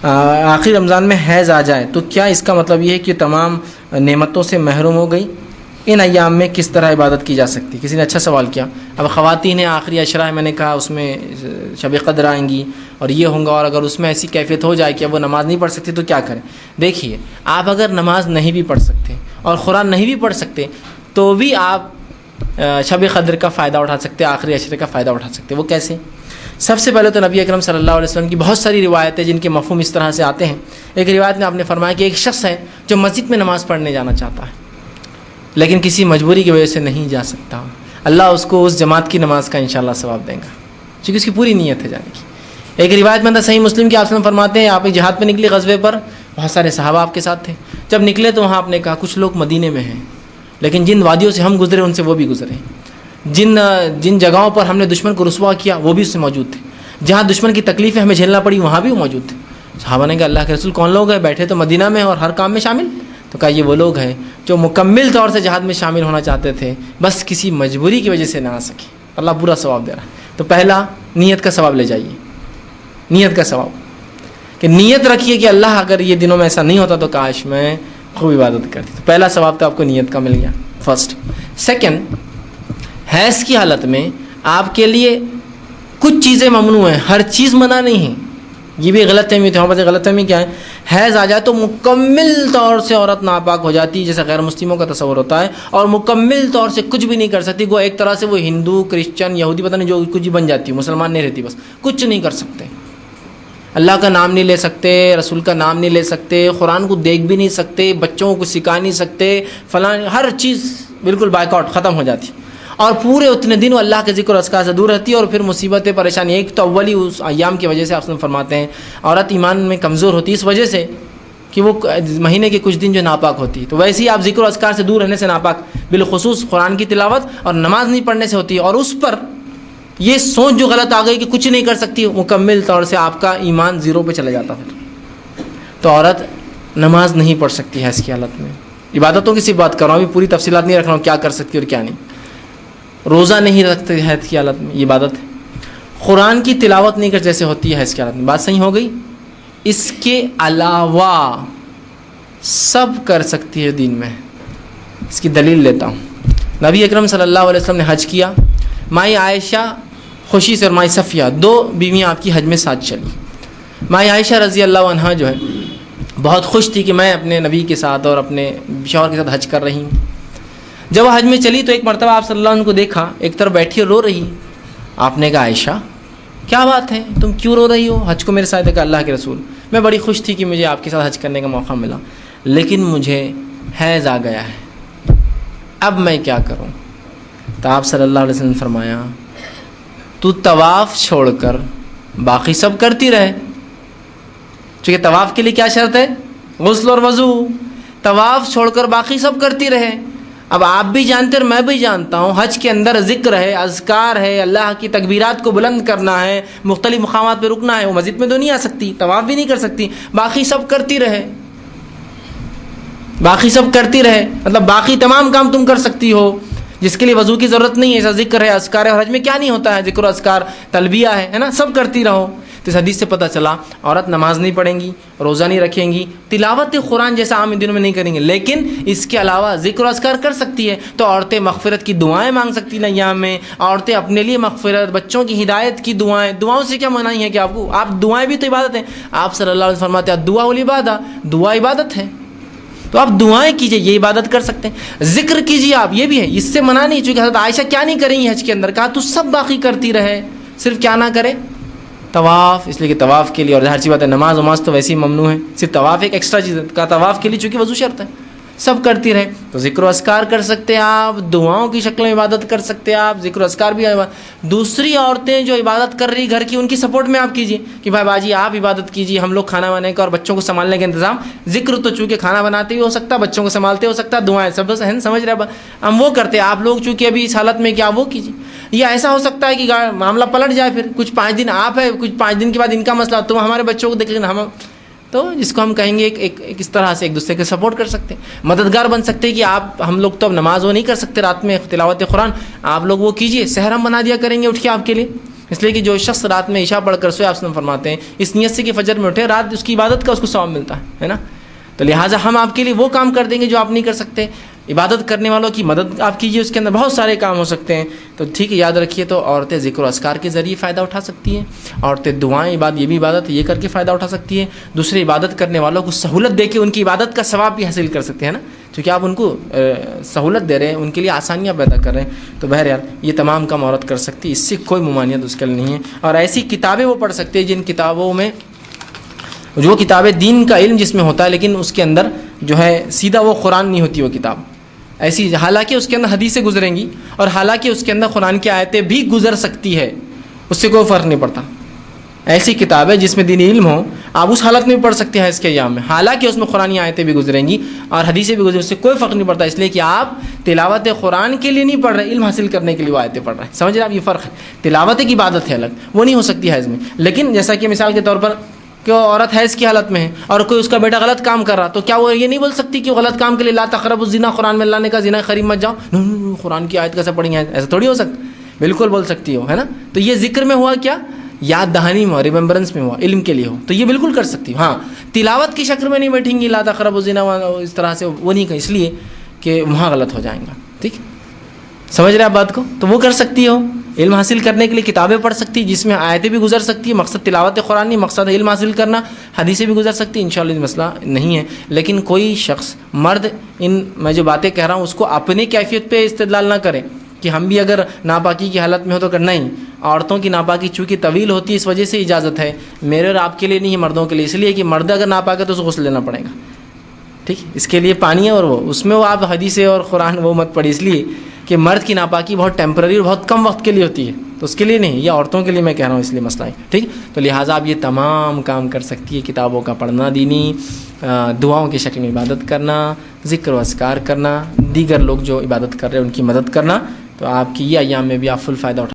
آخری رمضان میں حیض آ جائے تو کیا اس کا مطلب یہ ہے کہ تمام نعمتوں سے محروم ہو گئی؟ ان ایام میں کس طرح عبادت کی جا سکتی؟ کسی نے اچھا سوال کیا. اب خواتین ہیں، آخری عشرہ ہے، میں نے کہا اس میں شب قدر آئیں گی اور یہ ہوں گا، اور اگر اس میں ایسی کیفیت ہو جائے کہ وہ نماز نہیں پڑھ سکتی تو کیا کریں؟ دیکھیے، آپ اگر نماز نہیں بھی پڑھ سکتے اور قرآن نہیں بھی پڑھ سکتے تو بھی آپ شب قدر کا فائدہ اٹھا سکتے، آخری عشرے کا فائدہ اٹھا سکتے. وہ کیسے؟ سب سے پہلے تو نبی اکرم صلی اللہ علیہ وسلم کی بہت ساری روایتیں جن کے مفہوم اس طرح سے آتے ہیں. ایک روایت میں آپ نے فرمایا کہ ایک شخص ہے جو مسجد میں نماز پڑھنے جانا چاہتا ہے لیکن کسی مجبوری کی وجہ سے نہیں جا سکتا، اللہ اس کو اس جماعت کی نماز کا انشاءاللہ ثواب دیں گا کیونکہ اس کی پوری نیت ہے جانے کی. ایک روایت میں صحیح مسلم کی آپ فرماتے ہیں آپ ایک جہاد پہ نکلے غزوے پر، بہت سارے صحابہ آپ کے ساتھ تھے. جب نکلے تو وہاں آپ نے کہا کچھ لوگ مدینے میں ہیں لیکن جن وادیوں سے ہم گزرے ان سے وہ بھی گزرے، جن جگہوں پر ہم نے دشمن کو رسوا کیا وہ بھی اس سے موجود تھے، جہاں دشمن کی تکلیفیں ہمیں جھیلنا پڑی وہاں بھی وہ موجود تھے. صحابہ نے کہا اللہ کے رسول کون لوگ ہیں؟ بیٹھے تو مدینہ میں اور ہر کام میں شامل. تو کہا یہ وہ لوگ ہیں جو مکمل طور سے جہاد میں شامل ہونا چاہتے تھے، بس کسی مجبوری کی وجہ سے نہ آ سکے. اللہ پورا ثواب دے رہا ہے. تو پہلا نیت کا ثواب لے جائیے، نیت کا ثواب کہ نیت رکھیے کہ اللہ اگر یہ دنوں میں ایسا نہیں ہوتا تو کاش میں خوب عبادت کرتی. تو پہلا ثواب تو آپ کو نیت کا مل گیا، فرسٹ. سیکنڈ، حیض کی حالت میں آپ کے لیے کچھ چیزیں ممنوع ہیں، ہر چیز منع نہیں ہے. یہ بھی غلط فہمی تھی. وہاں پر غلط فہمی کیا ہے؟ حیض آ جائے تو مکمل طور سے عورت ناپاک ہو جاتی ہے جیسے غیر مسلموں کا تصور ہوتا ہے، اور مکمل طور سے کچھ بھی نہیں کر سکتی. وہ ایک طرح سے وہ ہندو، کرسچن، یہودی پتہ نہیں جو کچھ بن جاتی ہے، مسلمان نہیں رہتی، بس کچھ نہیں کر سکتے. اللہ کا نام نہیں لے سکتے، رسول کا نام نہیں لے سکتے، قرآن کو دیکھ بھی نہیں سکتے، بچوں کو سکھا نہیں سکتے، فلاں ہر چیز بالکل بائک آؤٹ ختم ہو جاتی. اور پورے اتنے دن وہ اللہ کے ذکر و اذکار سے دور رہتی ہے، اور پھر مصیبتیں پریشانی. ایک تو اولی اس ایام کی وجہ سے آپ فرماتے ہیں عورت ایمان میں کمزور ہوتی ہے اس وجہ سے کہ وہ مہینے کے کچھ دن جو ناپاک ہوتی ہے، تو ویسے ہی آپ ذکر و اذکار سے دور رہنے سے ناپاک، بالخصوص قرآن کی تلاوت اور نماز نہیں پڑھنے سے ہوتی ہے. اور اس پر یہ سوچ جو غلط آ گئی کہ کچھ نہیں کر سکتی، مکمل طور سے آپ کا ایمان زیرو پہ چلا جاتا ہے. تو عورت نماز نہیں پڑھ سکتی ہے اس کی حالت میں. عبادتوں کی صرف بات کر رہا ہوں، ابھی پوری تفصیلات نہیں رکھ رہا ہوں کیا کر سکتی اور کیا نہیں. روزہ نہیں رکھتے حیض کی حالت میں، یہ عبادت ہے. قرآن کی تلاوت نہیں کر جیسے ہوتی ہے حیض کی حالت میں. بات صحیح ہو گئی. اس کے علاوہ سب کر سکتی ہے دین میں. اس کی دلیل لیتا ہوں. نبی اکرم صلی اللہ علیہ وسلم نے حج کیا، مائی عائشہ خوشی سے اور مائی صفیہ دو بیویاں آپ کی حج میں ساتھ چلی. مائی عائشہ رضی اللہ عنہا جو ہے بہت خوش تھی کہ میں اپنے نبی کے ساتھ اور اپنے شوہر کے ساتھ حج کر رہی ہوں. جب وہ حج میں چلی تو ایک مرتبہ آپ صلی اللہ علیہ وسلم کو دیکھا ایک طرف بیٹھی اور رو رہی. آپ نے کہا عائشہ کیا بات ہے، تم کیوں رو رہی ہو؟ حج کو میرے ساتھ ہے. کہ اللہ کے رسول میں بڑی خوش تھی کہ مجھے آپ کے ساتھ حج کرنے کا موقع ملا، لیکن مجھے حیض آ گیا ہے، اب میں کیا کروں؟ تو آپ صلی اللہ علیہ وسلم نے فرمایا تو طواف چھوڑ کر باقی سب کرتی رہے. چونکہ طواف کے لیے کیا شرط ہے؟ غسل اور وضو. طواف چھوڑ کر باقی سب کرتی رہے. اب آپ بھی جانتے اور میں بھی جانتا ہوں حج کے اندر ذکر ہے، اذکار ہے، اللہ کی تکبیرات کو بلند کرنا ہے، مختلف مقامات پہ رکنا ہے. وہ مسجد میں تو نہیں آ سکتی، طواف بھی نہیں کر سکتی، باقی سب کرتی رہے. باقی سب کرتی رہے مطلب باقی تمام کام تم کر سکتی ہو جس کے لیے وضو کی ضرورت نہیں ہے. ایسا ذکر ہے، اذکار ہے، اور حج میں کیا نہیں ہوتا ہے؟ ذکر و اذکار، تلبیہ ہے نا، سب کرتی رہو. تو اس حدیث سے پتہ چلا عورت نماز نہیں پڑھیں گی، روزہ نہیں رکھیں گی، تلاوت قرآن جیسا عام دنوں میں نہیں کریں گے، لیکن اس کے علاوہ ذکر و اذکار کر سکتی ہے. تو عورتیں مغفرت کی دعائیں مانگ سکتی ہیں ایام میں. عورتیں اپنے لیے مغفرت، بچوں کی ہدایت کی دعائیں. دعاؤں سے کیا منائی ہے کہ آپ کو؟ آپ دعائیں بھی تو عبادت ہیں. آپ صلی اللہ علیہ وسلم فرماتے ہیں دعا العبادہ، دعا عبادت ہے. تو آپ دعائیں کیجئے، یہ عبادت کر سکتے ہیں. ذکر کیجئے آپ، یہ بھی ہے، اس سے منع نہیں. چونکہ حضرت عائشہ کیا نہیں کریں گی حج کے اندر؟ کہا تو سب باقی کرتی رہے، صرف کیا نہ کرے؟ طواف. اس لیے کہ طواف کے لیے، اور ظاہر سی بات ہے نماز تو ویسے ہی ممنوع ہے، صرف طواف ایک ایکسٹرا چیز ہے. کا طواف کے لیے چونکہ وضو شرط ہے، سب کرتی رہے. تو ذکر و اذکار کر سکتے ہیں آپ، دعاؤں کی شکل میں عبادت کر سکتے ہیں آپ، ذکر و اذکار بھی. دوسری عورتیں جو عبادت کر رہی گھر کی، ان کی سپورٹ میں آپ کیجیے کہ بھائی باجی آپ عبادت کیجیے، ہم لوگ کھانا بنانے کا اور بچوں کو سنبھالنے کا انتظام. ذکر تو چونکہ کھانا بناتے بھی ہو سکتا ہے، بچوں کو سنبھالتے ہو سکتا ہے، دعائیں سب سمجھ رہے ہم وہ کرتے ہیں. آپ لوگ چونکہ ابھی اس حالت میں کیا وہ کیجیے. یا ایسا ہو سکتا ہے کہ معاملہ پلٹ جائے، پھر کچھ 5 دن آپ ہے، کچھ 5 دن کے بعد ان کا مسئلہ، تو ہمارے بچوں کو دیکھ لینا ہم. تو جس کو ہم کہیں گے ایک اس طرح سے ایک دوسرے کے سپورٹ کر سکتے ہیں، مددگار بن سکتے ہیں. کہ آپ ہم لوگ تو اب نماز وہ نہیں کر سکتے رات میں تلاوت قرآن، آپ لوگ وہ کیجئے، سحر ہم بنا دیا کریں گے اٹھ کے آپ کے لیے. اس لیے کہ جو شخص رات میں عشاء پڑھ کر سوئے، آپ وسلم فرماتے ہیں اس نیت سے کہ فجر میں اٹھے، رات اس کی عبادت کا اس کو ثواب ملتا ہے نا. تو لہٰذا ہم آپ کے لیے وہ کام کر دیں گے جو آپ نہیں کر سکتے. عبادت کرنے والوں کی مدد آپ کیجیے، اس کے اندر بہت سارے کام ہو سکتے ہیں. تو ٹھیک ہے، یاد رکھیے. تو عورتیں ذکر و اذکار کے ذریعے فائدہ اٹھا سکتی ہیں، عورتیں دعائیں یہ بھی عبادت یہ کر کے فائدہ اٹھا سکتی ہیں. دوسرے عبادت کرنے والوں کو سہولت دے کے ان کی عبادت کا ثواب بھی حاصل کر سکتے ہیں نا، چونکہ آپ ان کو سہولت دے رہے ہیں، ان کے لیے آسانیاں پیدا کر رہے ہیں. تو بہرحال یہ تمام کام عورت کر سکتی ہے، اس سے کوئی ممانعت اس کے لیے نہیں ہے. اور ایسی کتابیں وہ پڑھ سکتے ہیں جن کتابوں میں جو کتابیں دین کا علم جس میں ہوتا ہے، لیکن اس کے اندر جو ہے سیدھا وہ قرآن نہیں ہوتی وہ کتاب ایسی، حالانکہ اس کے اندر حدیثیں گزریں گی اور حالانکہ اس کے اندر قرآن کی آیتیں بھی گزر سکتی ہے، اس سے کوئی فرق نہیں پڑتا. ایسی کتابیں جس میں دینی علم ہو آپ اس حالت میں بھی پڑھ سکتے ہیں اس کے ایام میں، حالانکہ اس میں قرآن آیتیں بھی گزریں گی اور حدیثیں بھی گزریں، اس سے کوئی فرق نہیں پڑتا. اس لیے کہ آپ تلاوت قرآن کے لیے نہیں پڑھ رہے، علم حاصل کرنے کے لیے وہ آیتیں پڑھ رہے ہیں. سمجھ رہے ہیں آپ؟ یہ فرق ہے. تلاوت کی عبادت ہے الگ، وہ نہیں ہو سکتی حیض میں. لیکن جیسا کہ مثال کے طور پر کہ وہ عورت حیض کی حالت میں ہے اور کوئی اس کا بیٹا غلط کام کر رہا، تو کیا وہ یہ نہیں بول سکتی کہ وہ غلط کام کے لیے لا تقربوا الزنا، قرآن میں اللہ نے کہا زنا قریب مت جاؤ، قرآن کی آیت کیسے پڑھیں گے؟ ایسا تھوڑی ہو سکتا. بالکل بول سکتی ہو، ہے نا. تو یہ ذکر میں ہوا کیا؟ یاد دہانی میں ہوا، ریممبرنس میں ہوا، علم کے لیے ہو، تو یہ بالکل کر سکتی ہو. ہاں تلاوت کی شکل میں نہیں بیٹھیں گی لا تقربوا الزنا اس طرح سے، وہ نہیں کہ اس لیے کہ وہاں غلط ہو جائیں گا. ٹھیک سمجھ رہے آپ بات کو؟ تو وہ کر سکتی ہو. علم حاصل کرنے کے لیے کتابیں پڑھ سکتی جس میں آیتیں بھی گزر سکتی ہے، مقصد تلاوت قرآن نہیں، مقصد علم حاصل کرنا. حدیثیں بھی گزر سکتی ہیں، انشاءاللہ یہ مسئلہ نہیں ہے. لیکن کوئی شخص مرد میں جو باتیں کہہ رہا ہوں اس کو اپنی کیفیت پہ استدلال نہ کرے کہ ہم بھی اگر ناپاکی کی حالت میں ہو تو کرنا ہی. عورتوں کی ناپاکی چونکہ طویل ہوتی ہے اس وجہ سے اجازت ہے، میرے اور آپ کے لیے نہیں ہے، مردوں کے لیے. اس لیے کہ مرد اگر ناپاک ہے تو اس کو غسل لینا پڑے گا. ٹھیک، اس کے لیے پانی ہے اور وہ اس میں وہ آپ حدیثیں اور قرآن وہ مت پڑھی، اس لیے کہ مرد کی ناپاکی بہت ٹیمپرری اور بہت کم وقت کے لیے ہوتی ہے، تو اس کے لیے نہیں، یہ عورتوں کے لیے میں کہہ رہا ہوں، اس لیے مسئلہ ہے. ٹھیک، تو لہٰذا آپ یہ تمام کام کر سکتی ہے، کتابوں کا پڑھنا دینی، دعاؤں کی شکل میں عبادت کرنا، ذکر و اذکار کرنا، دیگر لوگ جو عبادت کر رہے ہیں ان کی مدد کرنا. تو آپ کی یہ ایام میں بھی آپ فل فائدہ اٹھا